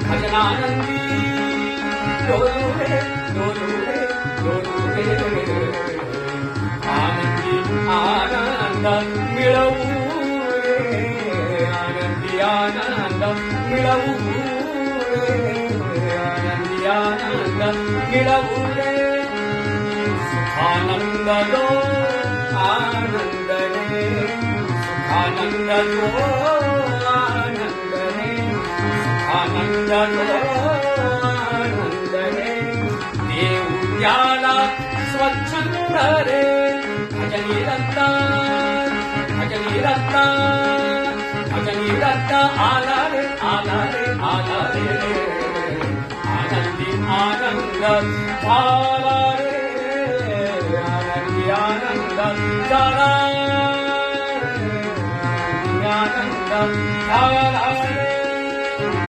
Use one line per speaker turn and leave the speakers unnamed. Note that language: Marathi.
भजनानंदी डोलू रे डोलू रे डोलू रे आनंदी आनंद मिळवू रे आनंदी आनंद मिळवू रे आनंदी आनंद मिळवू रे सुखानंद दो आनंद रे सुखानंद दो आनंद रे सुखानंद दो आनंद रे देव त्याला स्वच्छंद रे भजनी रत्ता भजनी रत्ता भजनी रत्ता आला रे आला रे आला रे आनंदी आनंद झाला रे आनंदी आनंद झाला रे आनंदी आनंद झाला रे